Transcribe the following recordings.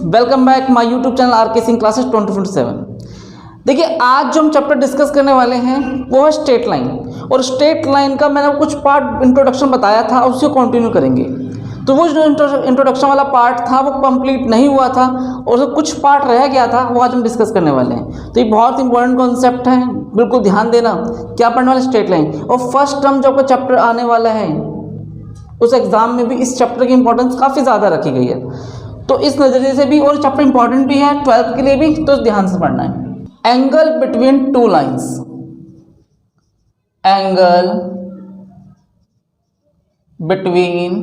Welcome back my YouTube channel RK Singh classes 2027। देखिए आज जो हम चैप्टर डिस्कस करने वाले हैं वो है स्ट्रेट लाइन, और स्ट्रेट लाइन का मैंने कुछ पार्ट इंट्रोडक्शन बताया था, उसको कंटिन्यू करेंगे। तो वो जो इंट्रोडक्शन वाला पार्ट था वो कंप्लीट नहीं हुआ था और जो कुछ पार्ट रह गया था वो आज हम डिस्कस करने वाले हैं। तो ये बहुत इंपॉर्टेंट कॉन्सेप्ट है, बिल्कुल ध्यान देना। क्या पढ़ने वाले? Straight line. और फर्स्ट टर्म जो आपका चैप्टर आने वाला है उस एग्जाम में भी इस चैप्टर की इंपॉर्टेंस काफ़ी ज़्यादा रखी गई है, तो इस नज़रिए से भी, और चैप्टर इंपॉर्टेंट भी है 12th के लिए भी, तो ध्यान से पढ़ना है। Angle between two lines, angle between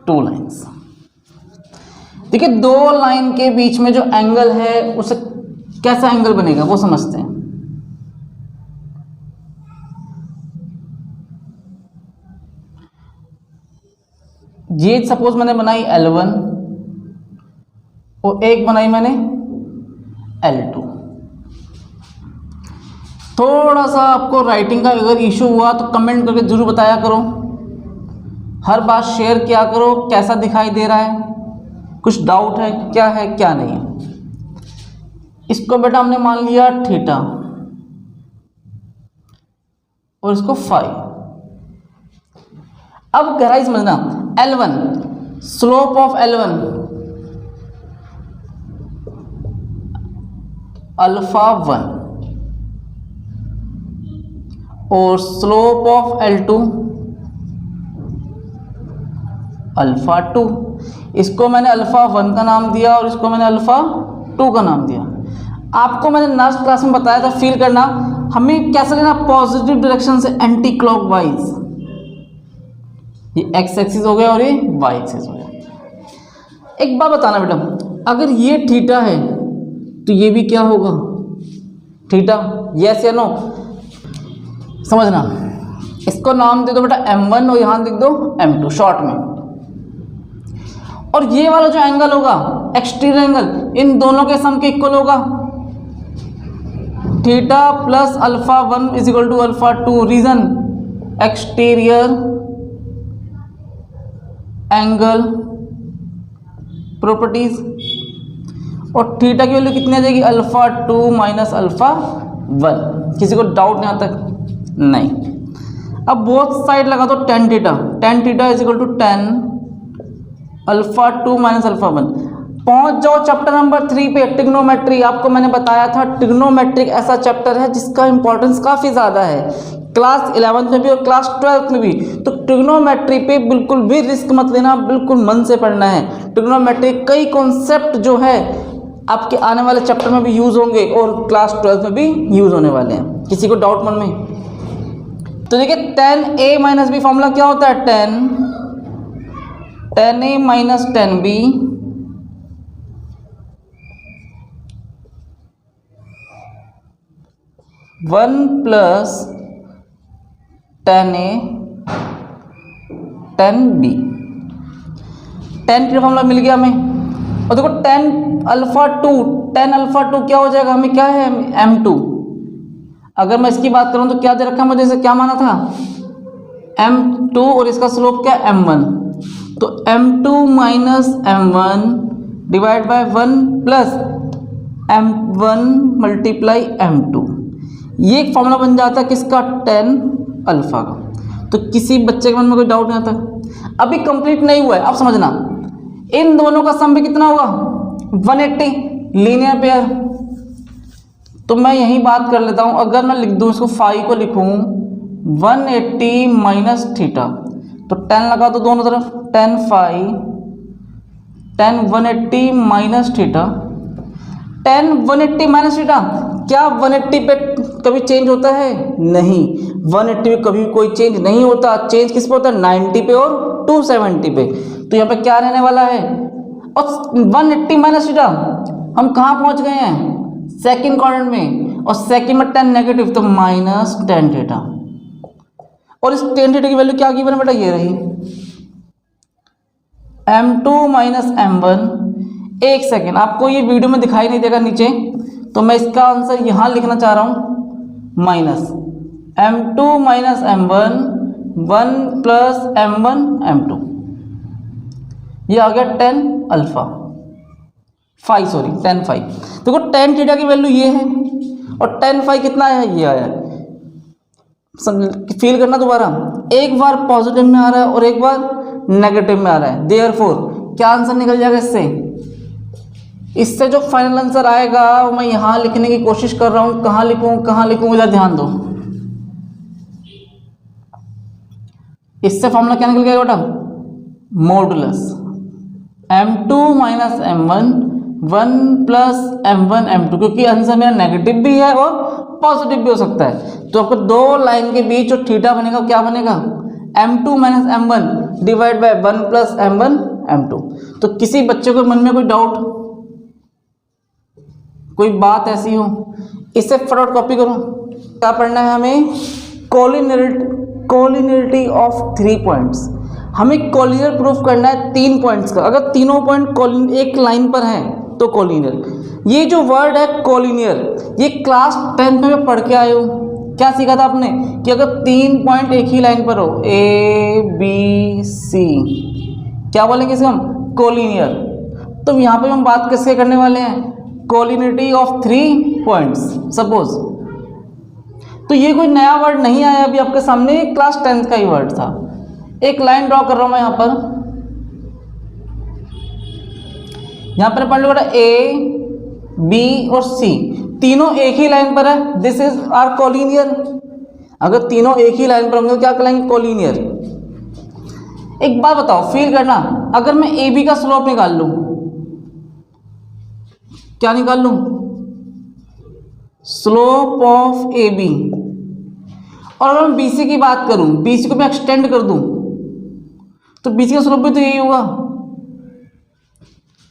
two lines. देखिए दो लाइन के बीच में जो एंगल है उसे कैसा एंगल बनेगा वो समझते हैं। ये सपोज मैंने बनाई L1 और एक बनाई मैंने L2। थोड़ा सा आपको राइटिंग का अगर इशू हुआ तो कमेंट करके जरूर बताया करो, हर बात शेयर किया करो कैसा दिखाई दे रहा है, कुछ डाउट है क्या नहीं है। इसको बेटा हमने मान लिया थीटा और इसको फाई। अब गहराई समझना, L1 slope of L1 alpha 1 और स्लोप ऑफ L2 अल्फा 2। इसको मैंने अल्फा 1 का नाम दिया और इसको मैंने अल्फा 2 का नाम दिया। आपको मैंने लास्ट क्लास में बताया था, फील करना हमें कैसे लेना, पॉजिटिव डायरेक्शन से एंटी क्लॉकवाइज। ये एक्स एक्सिस हो गया और ये वाई एक्सिस हो गया। एक बात बताना बेटा, अगर ये थीटा है तो ये भी क्या होगा? थीटा। यस या नो? समझना, इसको नाम दे दो बेटा M1 और यहां लिख दो M2 शॉर्ट में। और ये वाला जो एंगल होगा एक्सटीरियर एंगल, इन दोनों के सम के इक्वल होगा। Theta plus alpha 1 is equal to alpha 2। Reason exterior angle properties. और थीटा की वैल्यू कितनी आ जाएगी? Alpha 2 minus alpha 1। किसी को डाउट नहीं आता? नहीं। अब बोथ साइड लगा दो tan theta. Tan theta is equal to 10 alpha 2 minus alpha 1। पहुंच जाओ चैप्टर नंबर 3 पे, ट्रिग्नोमेट्री। आपको मैंने बताया था ट्रिग्नोमेट्रिक ऐसा चैप्टर है जिसका इंपॉर्टेंस काफ़ी ज़्यादा है, क्लास 11th में भी और क्लास 12th में भी। तो ट्रिग्नोमेट्री पे बिल्कुल भी रिस्क मत लेना, बिल्कुल मन से पढ़ना है। ट्रिग्नोमेट्री कई कॉन्सेप्ट जो है आपके आने वाले चैप्टर में भी यूज़ होंगे और क्लास 12th में भी यूज़ होने वाले हैं। किसी को डाउट मन में? तो देखिए 10a माइनस बी फॉर्मूला क्या होता है? 10a minus 10b one plus 10a 10b। 10 का फॉर्मूला मिल गया हमें। और देखो 10 अल्फा 2 क्या हो जाएगा? हमें क्या है? M2। अगर मैं इसकी बात करूं तो क्या दे रखा है मुझे? इसे क्या माना था? M2 और इसका स्लोप क्या? M1। तो M2 minus M1 divide by 1 plus M1 multiply M2। ये एक फॉर्मूला बन जाता है किसका? 10 अल्फा का। तो किसी बच्चे के मन में कोई डाउट नहीं आता? अभी कंप्लीट नहीं हुआ है, अब समझना। इन दोनों का सम भी कितना होगा? 180 लीनियर पेयर। तो मैं यही बात कर लेता हूं, अगर मैं लिख दूं इसको फाई को लिखूं 180 माइनस थीटा, तो 10 लगा दो दोनों तरफ, 10 phi 10 180 minus theta. 10 180 minus theta, क्या 180 पे कभी चेंज होता है? नहीं, 180 पे कभी कोई चेंज नहीं होता। चेंज किस पे होता है? 90 पे और 270 पे। तो यहाँ पे क्या रहने वाला है? और 180 माइनस थीटा हम कहाँ पहुँच गए हैं? सेकंड क्वाड्रेंट में, और सेकंड में 10 नेगेटिव, तो माइनस 10 थीटा। और इस 10 थीटा की वैल्यू क्या गिवन है बेटा? ये रही M2 माइनस M1। एक सेकेंड, आपको ये वीडियो में दिखाई नहीं देगा नीचे, तो मैं इसका आंसर यहाँ लिखना चाह रहा हूँ, minus M2 minus M1 1 plus M1 M2। ये आ गया tan alpha phi, sorry tan phi. देखो टेन थीटा की वैल्यू ये है और टेन फाई कितना आया, ये आया। फील करना दोबारा, एक बार पॉजिटिव में आ रहा है और एक बार नेगेटिव में आ रहा है, देयरफॉर क्या आंसर निकल जाएगा इससे जो फाइनल आंसर आएगा वो मैं यहाँ लिखने की कोशिश कर रहा हूँ। कहाँ लिखूँ इधर ध्यान दो। इससे फॉर्मूला क्या निकल गया बेटा, modulus m2 minus m1 1 plus m1 m2, क्योंकि आंसर मेरा नेगेटिव भी है और पॉजिटिव भी हो सकता है। तो आपको दो लाइन के बीच जो थीटा बनेगा क्या बनेगा, m2 minus m1 divide by 1 plus m1 m2। तो किसी बच्चे को मन में कोई डाउट, कोई बात ऐसी हो, इससे फटाफट कॉपी करो। क्या पढ़ना है हमें, कोलिनियरिटी ऑफ 3 पॉइंट्स। हमें कोलिनियर प्रूफ करना है 3 पॉइंट्स का। अगर तीनों पॉइंट एक लाइन पर हैं तो कोलिनियर। ये जो वर्ड है कोलिनियर, ये क्लास 10th में मैं पढ़ के आए हो। क्या सीखा था आपने कि अगर 3 पॉइंट एक ही लाइन पर हो, A B C, क्या बोलेंगे इसे हम, कोलिनियर। तो यहाँ पे हम बात किसके करने वाले हैं, कोलिनियरिटी ऑफ 3 पॉइंट्स सपोज। तो ये कोई नया वर्ड नहीं आया अभी आपके सामने, क्लास 10th का ही वर्ड था। एक लाइन ड्रॉ कर रहा हूं मैं यहां पर पढ़ लो बेटा, A B और C तीनों एक ही लाइन पर है, दिस इज आर कोलिनियर। अगर तीनों एक ही लाइन पर होंगे तो क्या कहलाएंगे, कोलिनियर। एक बात बताओ, फील करना, अगर मैं AB का स्लोप निकाल लूं, क्या निकाल लूं, स्लोप ऑफ AB, और अगर मैं BC की बात करूं, BC को मैं एक्सटेंड कर दूं तो BC का स्लोप भी तो यही होगा,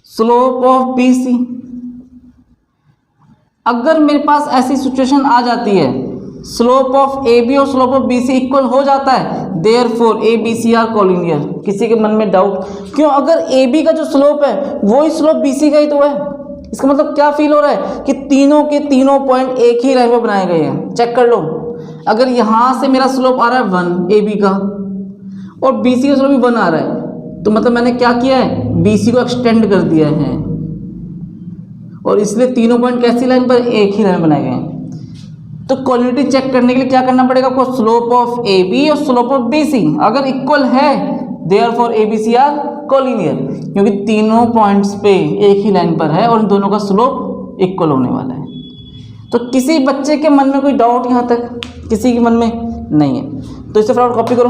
स्लोप ऑफ BC। अगर मेरे पास ऐसी सिचुएशन आ जाती है, स्लोप ऑफ AB और स्लोप ऑफ BC इक्वल हो जाता है, देयरफॉर ABC आर कोलिनियर। किसी के मन में डाउट क्यों, अगर AB का जो स्लोप है वही स्लोप BC का ही तो है। इसका मतलब क्या फील हो रहा है कि तीनों के तीनों पॉइंट एक ही लाइन पर बनाए गए हैं। चेक कर लो, अगर यहाँ से मेरा स्लोप आ रहा है 1 AB का और BC का स्लोप भी 1 आ रहा है, तो मतलब मैंने क्या किया है, BC को एक्सटेंड कर दिया है, और इसलिए तीनों पॉइंट कैसी लाइन पर, एक ही लाइन बनाए गए हैं। तो कोलिनियरिटी चेक करने के लिए क्या करना पड़ेगा आपको, स्लोप ऑफ AB और स्लोप ऑफ BC अगर इक्वल है, देयरफॉर ABC आर कोलिनियर, क्योंकि तीनों पॉइंट्स पे एक ही लाइन पर है और इन दोनों का स्लोप इक्वल होने वाला है। तो किसी बच्चे के मन में कोई डाउट यहाँ तक किसी के मन में नहीं है, तो इसे फटाफट कॉपी करो।